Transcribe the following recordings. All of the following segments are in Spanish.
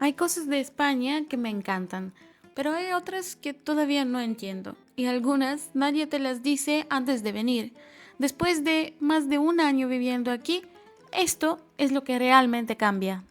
Hay cosas de España que me encantan, pero hay otras que todavía no entiendo, y algunas nadie te las dice antes de venir. Después de más de un año viviendo aquí, esto es lo que realmente cambia.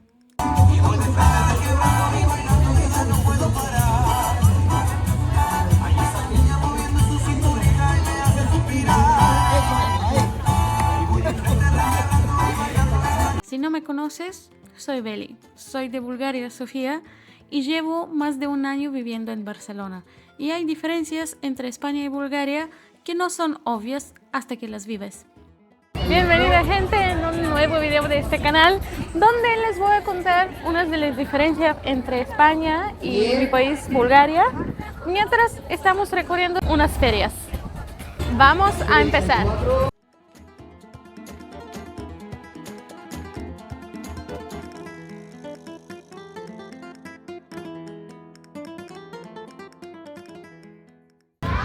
Si no me conoces, soy Beli, soy de Bulgaria, Sofía, y llevo más de un año viviendo en Barcelona. Y hay diferencias entre España y Bulgaria que no son obvias hasta que las vives. Bienvenida gente en un nuevo video de este canal donde les voy a contar unas de las diferencias entre España y mi país, Bulgaria, mientras estamos recorriendo unas ferias. Vamos a empezar.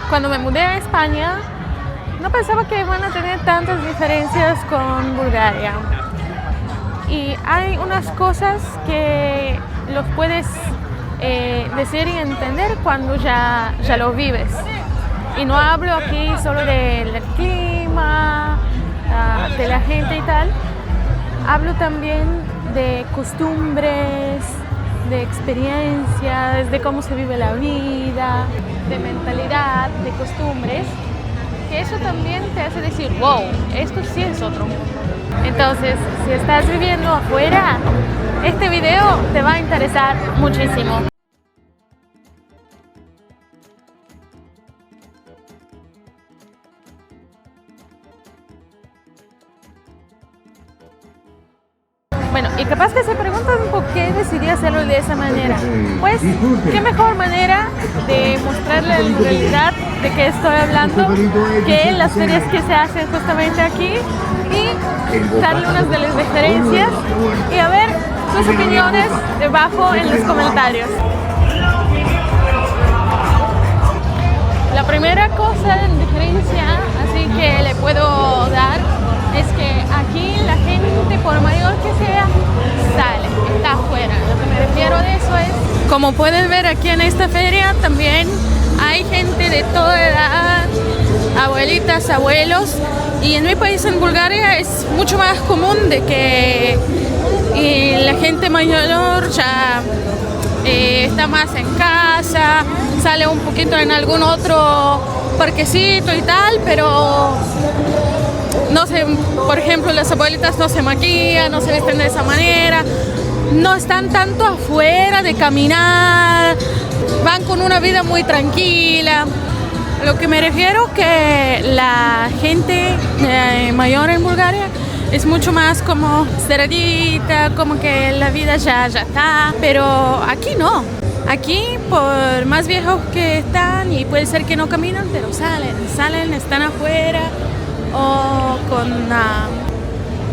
Cuando me mudé a España, no pensaba que iban a tener tantas diferencias con Bulgaria. Y hay unas cosas que los puedes decir y entender cuando ya lo vives. Y no hablo aquí solo del clima, de la gente y tal. Hablo también de costumbres, de experiencias, de cómo se vive la vida, de mentalidad, de costumbres, que eso también te hace decir, wow, esto sí es otro mundo. Entonces, si estás viviendo afuera, este video te va a interesar muchísimo. Bueno, y capaz que se preguntan por qué decidí hacerlo de esa manera. Pues, qué mejor manera de mostrarle la realidad de que estoy hablando que las ferias que se hacen justamente aquí y darle unas de las diferencias y a ver sus opiniones debajo en los comentarios. La primera cosa de diferencia, así que le puedo dar, es que aquí la gente, por mayor que sea, sale, está afuera. Lo que me refiero de eso es, como pueden ver aquí en esta feria, también hay gente de toda edad, abuelitas, abuelos, y en mi país, en Bulgaria, es mucho más común de que la gente mayor ya está más en casa, sale un poquito en algún otro parquecito y tal, pero no sé, por ejemplo, las abuelitas no se maquillan, no se visten de esa manera, no están tanto afuera de caminar, van con una vida muy tranquila. A lo que me refiero que la gente mayor en Bulgaria es mucho más como cerradita, como que la vida ya está, pero aquí no. Aquí, por más viejos que están, y puede ser que no caminan, pero salen, están afuera, o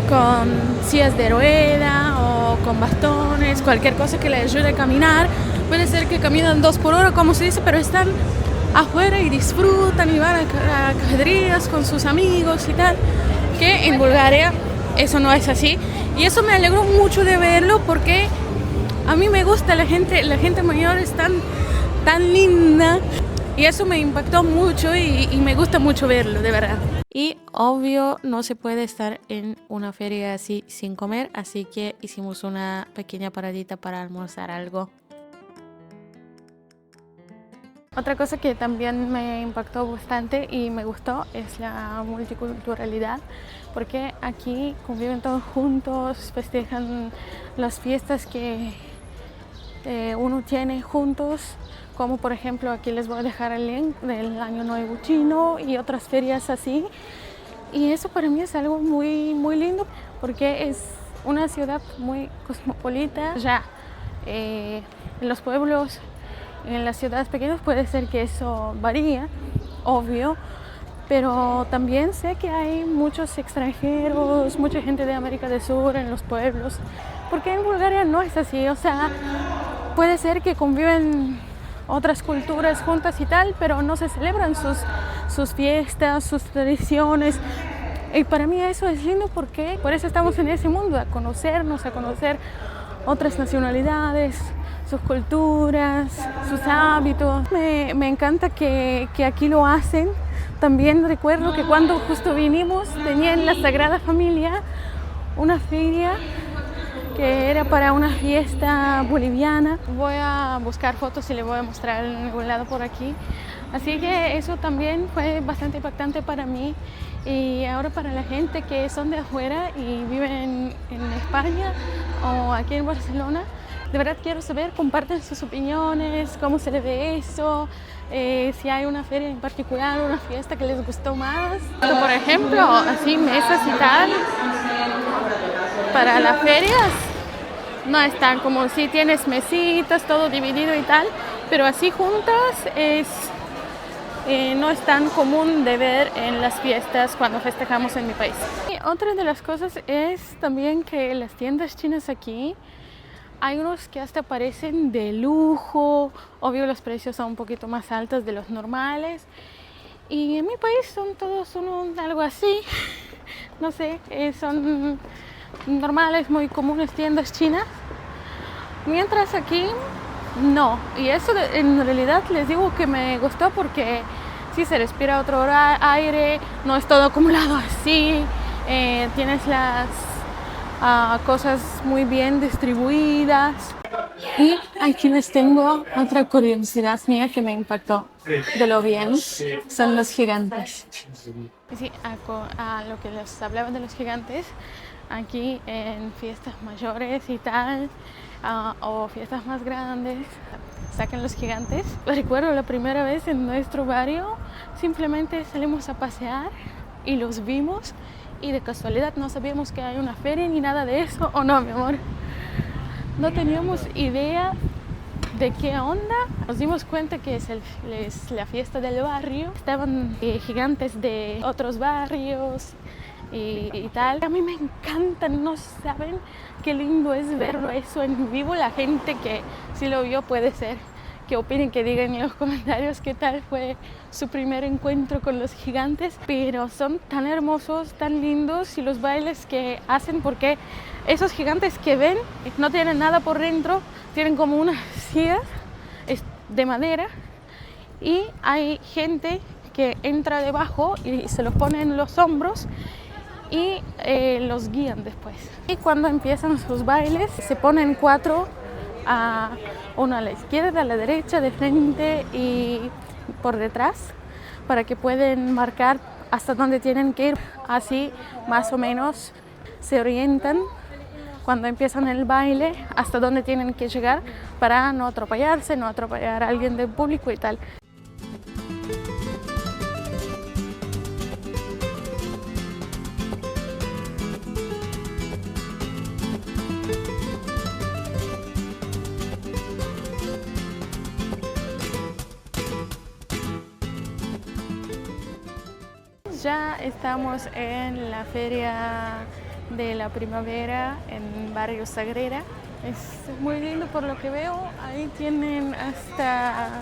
con sillas de rueda o con bastones, cualquier cosa que les ayude a caminar. Puede ser que caminan 2 por hora, como se dice, pero están afuera y disfrutan y van a cacerías con sus amigos y tal, que en Bulgaria eso no es así. Y eso me alegró mucho de verlo porque a mí me gusta la gente mayor, es tan linda. Y eso me impactó mucho y me gusta mucho verlo, de verdad. Y obvio no se puede estar en una feria así sin comer, así que hicimos una pequeña paradita para almorzar algo. Otra cosa que también me impactó bastante y me gustó es la multiculturalidad, porque aquí conviven todos juntos, festejan las fiestas que uno tiene juntos, como por ejemplo aquí les voy a dejar el link del Año Nuevo Chino y otras ferias así. Y eso para mí es algo muy lindo, porque es una ciudad muy cosmopolita. Ya en los pueblos, en las ciudades pequeñas puede ser que eso varía, obvio, pero también sé que hay muchos extranjeros, mucha gente de América del Sur en los pueblos, porque en Bulgaria no es así. O sea, puede ser que conviven otras culturas juntas y tal, pero no se celebran sus fiestas, sus tradiciones. Y para mí eso es lindo, porque por eso estamos en ese mundo, a conocernos, a conocer otras nacionalidades, sus culturas, sus hábitos. Me encanta que aquí lo hacen. También recuerdo que cuando justo vinimos tenían la Sagrada Familia una feria que era para una fiesta boliviana. Voy a buscar fotos y les voy a mostrar en algún lado por aquí. Así que eso también fue bastante impactante para mí. Y ahora para la gente que son de afuera y viven en España o aquí en Barcelona, de verdad quiero saber, comparten sus opiniones, cómo se le ve eso, si hay una feria en particular, una fiesta que les gustó más. Por ejemplo, así mesas y tal, para las ferias no están como si tienes mesitas, todo dividido y tal, pero así juntas no es tan común de ver en las fiestas cuando festejamos en mi país. Y otra de las cosas es también que las tiendas chinas aquí, hay unos que hasta parecen de lujo, obvio los precios son un poquito más altos de los normales. Y en mi país son todos algo así, no sé, son normales, muy comunes tiendas chinas. Mientras aquí no, y eso en realidad les digo que me gustó porque sí se respira otro aire, no es todo acumulado así, tienes las cosas muy bien distribuidas. Y aquí les tengo otra curiosidad mía que me impactó de lo bien, son los gigantes. Sí, a lo que les hablaba de los gigantes, aquí en fiestas mayores y tal, o fiestas más grandes, sacan los gigantes. Recuerdo la primera vez en nuestro barrio, simplemente salimos a pasear y los vimos y de casualidad no sabíamos que hay una feria ni nada de eso, ¿o no, mi amor? No teníamos idea de qué onda. Nos dimos cuenta que es la fiesta del barrio. Estaban gigantes de otros barrios y tal. A mí me encantan, no saben qué lindo es verlo eso en vivo. La gente que sí lo vio puede ser que opinen, que digan en los comentarios qué tal fue su primer encuentro con los gigantes, pero son tan hermosos, tan lindos, y los bailes que hacen, porque esos gigantes que ven no tienen nada por dentro, tienen como unas sillas de madera y hay gente que entra debajo y se los pone en los hombros y los guían después. Y cuando empiezan sus bailes se ponen 4, uno a la izquierda, a la derecha, de frente y por detrás, para que puedan marcar hasta dónde tienen que ir. Así más o menos se orientan cuando empiezan el baile hasta dónde tienen que llegar para no atropellarse, no atropellar a alguien del público y tal. Ya estamos en la feria de la primavera en Barrio Sagrera. Es muy lindo por lo que veo. Ahí tienen hasta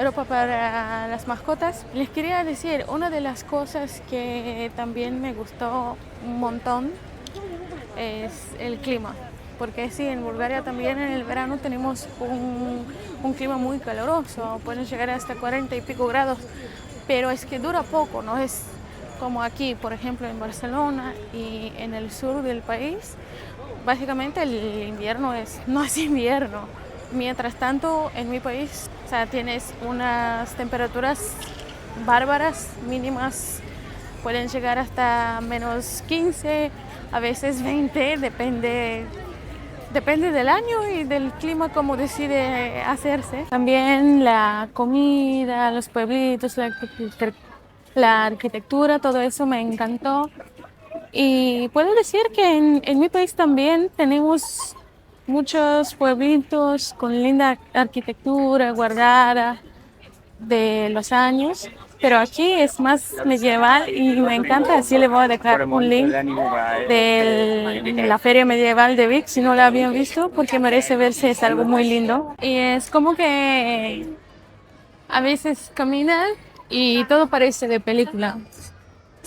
ropa para las mascotas. Les quería decir, una de las cosas que también me gustó un montón es el clima. Porque sí, en Bulgaria también en el verano tenemos un clima muy caluroso. Pueden llegar hasta 40 y pico grados. Pero es que dura poco, no es como aquí, por ejemplo, en Barcelona y en el sur del país. Básicamente el invierno no es invierno. Mientras tanto, en mi país, o sea, tienes unas temperaturas bárbaras, mínimas, pueden llegar hasta menos 15, a veces 20, depende del año y del clima, como decide hacerse. También la comida, los pueblitos, la arquitectura, todo eso me encantó. Y puedo decir que en mi país también tenemos muchos pueblitos con linda arquitectura guardada de los años, pero aquí es más medieval y me encanta. Así le voy a dejar un link de la Feria Medieval de Vic si no la habían visto, porque merece verse, es algo muy lindo. Y es como que a veces caminan y todo parece de película.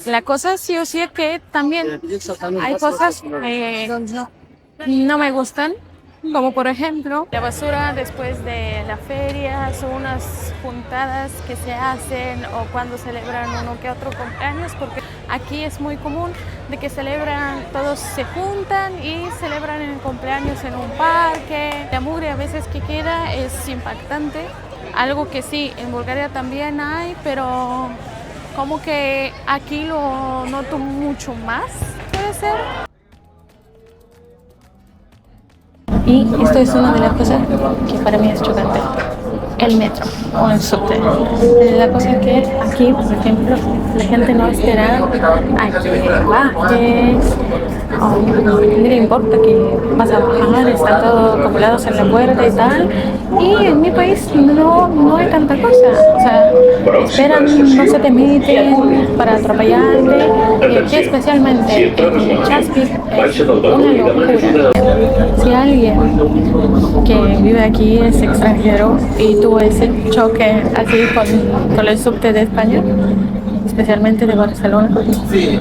La cosa sí o sí es que también hay cosas que no me gustan. como por ejemplo la basura después de la feria, son unas juntadas que se hacen o cuando celebran uno que otro cumpleaños, porque aquí es muy común de que celebran, todos se juntan y celebran el cumpleaños en un parque. La mugre a veces que queda es impactante, algo que sí, en Bulgaria también hay, pero como que aquí lo noto mucho más, puede ser. Y esto es una de las cosas que para mí es chocante, el metro o el subte. La cosa es que aquí, por ejemplo, la gente no espera a que bajes, o no le importa que vas a bajar, están todos acumulados en la puerta y tal. Y en mi país no hay tanta cosa, o sea, esperan, no se te meten para atropellarte, y aquí especialmente en Chaspic es una locura. Si alguien que vive aquí es extranjero y tuvo ese choque así con el subte de España, especialmente de Barcelona,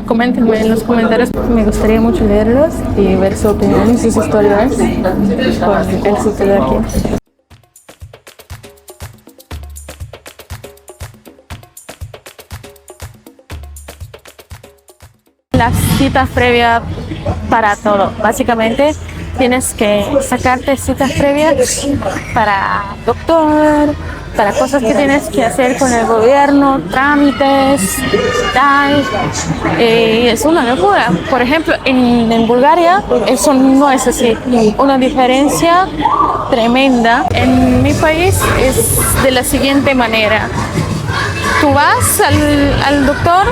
coméntenme en los comentarios, me gustaría mucho leerlos y ver su opinión y sus historias con el subte de aquí. Las citas previas para todo. Básicamente tienes que sacarte citas previas para doctor, para cosas que tienes que hacer con el gobierno, trámites, tal. Es una locura. Por ejemplo, en Bulgaria eso no es así. Una diferencia tremenda. En mi país es de la siguiente manera. Tú vas al doctor,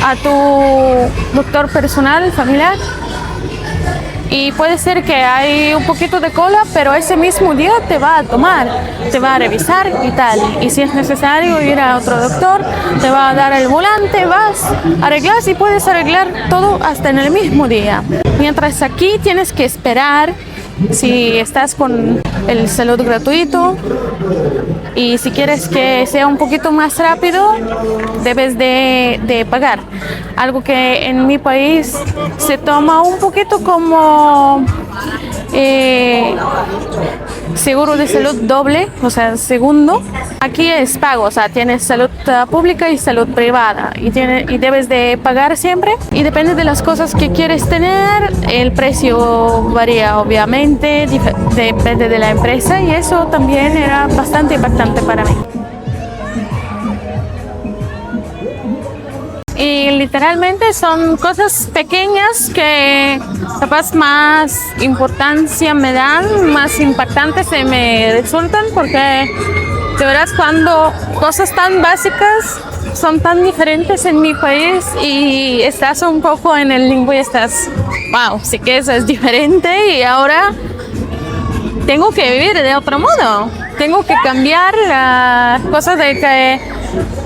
a tu doctor personal, familiar, y puede ser que hay un poquito de cola, pero ese mismo día te va a tomar, te va a revisar y tal. Y si es necesario ir a otro doctor, te va a dar el volante, vas, arreglas y puedes arreglar todo hasta en el mismo día. Mientras aquí tienes que esperar. Si estás con el salud gratuito y si quieres que sea un poquito más rápido, debes de pagar. Algo que en mi país se toma un poquito como seguro de salud doble, o sea, segundo. Aquí es pago, o sea, tienes salud pública y salud privada y debes de pagar siempre. Y depende de las cosas que quieres tener, el precio varía obviamente, depende de la empresa y eso también era bastante impactante para mí. Y literalmente son cosas pequeñas que capaz más importancia me dan, más impactantes se me resultan, porque de verdad cuando cosas tan básicas son tan diferentes en mi país y estás un poco en el limbo y estás, wow, sí que eso es diferente y ahora tengo que vivir de otro modo, tengo que cambiar las cosas de que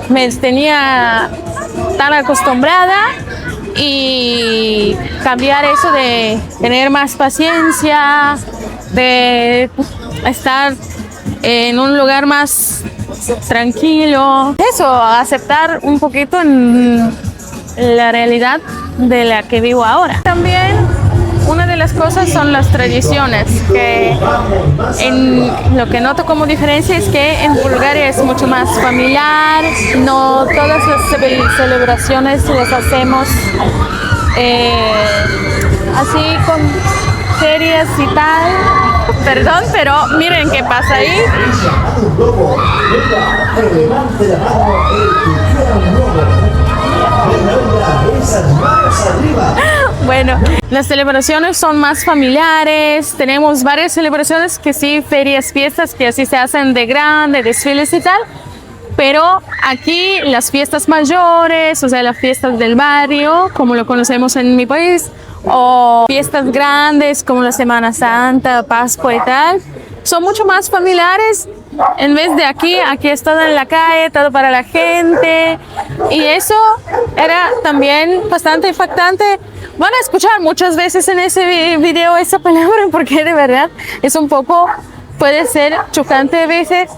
me tenía tan acostumbrada y cambiar eso de tener más paciencia, de estar en un lugar más tranquilo. Eso, aceptar un poquito en la realidad de la que vivo ahora. También una de las cosas son las tradiciones, que lo que noto como diferencia es que en Bulgaria es mucho más familiar, no todas las celebraciones las hacemos así con ferias y tal. Perdón, pero miren qué pasa ahí. Bueno, las celebraciones son más familiares, tenemos varias celebraciones que sí, ferias, fiestas que así se hacen de grande, desfiles y tal, pero aquí las fiestas mayores, o sea, las fiestas del barrio, como lo conocemos en mi país, o fiestas grandes como la Semana Santa, Pascua y tal, son mucho más familiares. En vez de aquí es todo en la calle, todo para la gente, y eso era también bastante impactante. Van a escuchar muchas veces en ese video esa palabra porque de verdad es un poco, puede ser chocante a veces,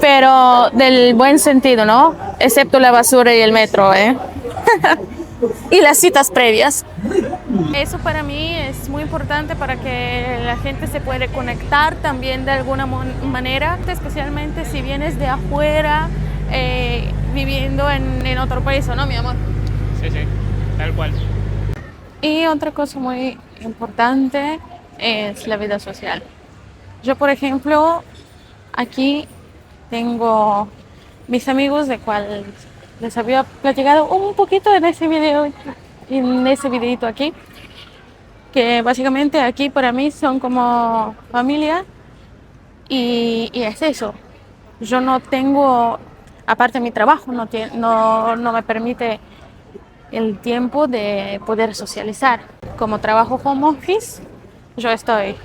pero del buen sentido, ¿no? Excepto la basura y el metro, ¿eh? Y las citas previas. Eso para mí es muy importante para que la gente se pueda conectar también de alguna manera, especialmente si vienes de afuera viviendo en otro país, ¿o no, mi amor? Sí, sí, tal cual. Y otra cosa muy importante es la vida social. Yo, por ejemplo, aquí tengo mis amigos de cual les había platicado un poquito en ese video, en ese videito aquí, que básicamente aquí para mí son como familia y es eso. Yo no tengo, aparte de mi trabajo, no me permite el tiempo de poder socializar. Como trabajo home office, yo estoy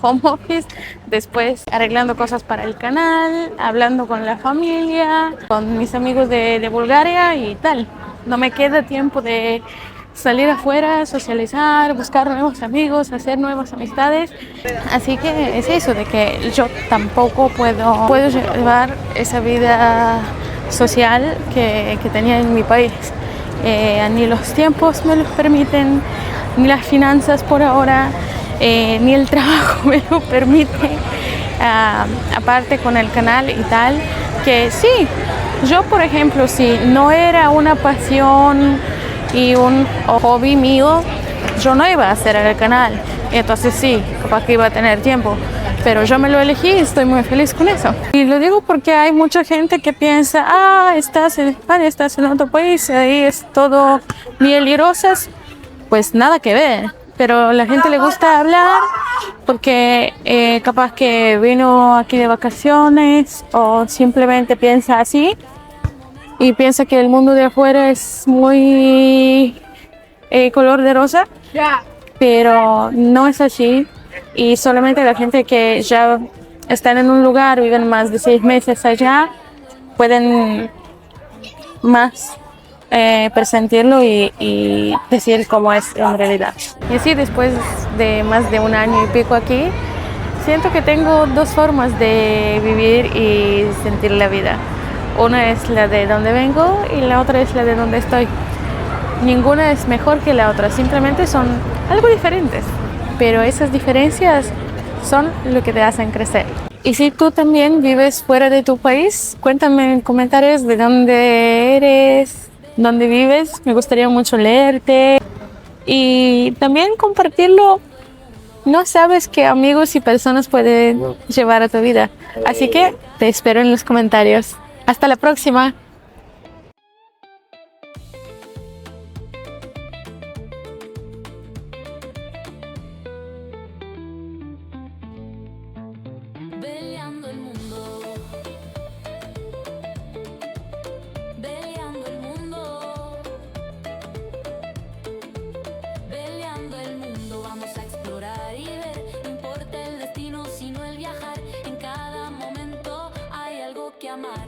home office, después arreglando cosas para el canal, hablando con la familia, con mis amigos de Bulgaria y tal. No me queda tiempo de salir afuera, socializar, buscar nuevos amigos, hacer nuevas amistades. Así que es eso, de que yo tampoco puedo llevar esa vida social que tenía en mi país. Ni los tiempos me los permiten, ni las finanzas por ahora, ni el trabajo me lo permite. Aparte con el canal y tal, que sí, yo por ejemplo, si no era una pasión y un hobby mío, yo no iba a hacer el canal. Entonces sí, capaz que iba a tener tiempo. Pero yo me lo elegí y estoy muy feliz con eso. Y lo digo porque hay mucha gente que piensa, estás en España, estás en otro país, ahí es todo miel y rosas. Pues nada que ver. Pero a la gente le gusta hablar porque capaz que vino aquí de vacaciones o simplemente piensa así y piensa que el mundo de afuera es muy color de rosa, pero no es así. Y solamente la gente que ya están en un lugar, viven más de 6 meses allá, pueden más presentirlo y decir cómo es en realidad. Y así después de más de un año y pico aquí, siento que tengo dos formas de vivir y sentir la vida. Una es la de donde vengo y la otra es la de donde estoy. Ninguna es mejor que la otra, simplemente son algo diferentes. Pero esas diferencias son lo que te hacen crecer. Y si tú también vives fuera de tu país, cuéntame en comentarios de dónde eres, dónde vives. Me gustaría mucho leerte y también compartirlo. No sabes qué amigos y personas pueden llevar a tu vida. Así que te espero en los comentarios. Hasta la próxima. Peleando el mundo, peleando el mundo, peleando el mundo. Vamos a explorar y ver, no importa el destino, sino el viajar. En cada momento hay algo que amar.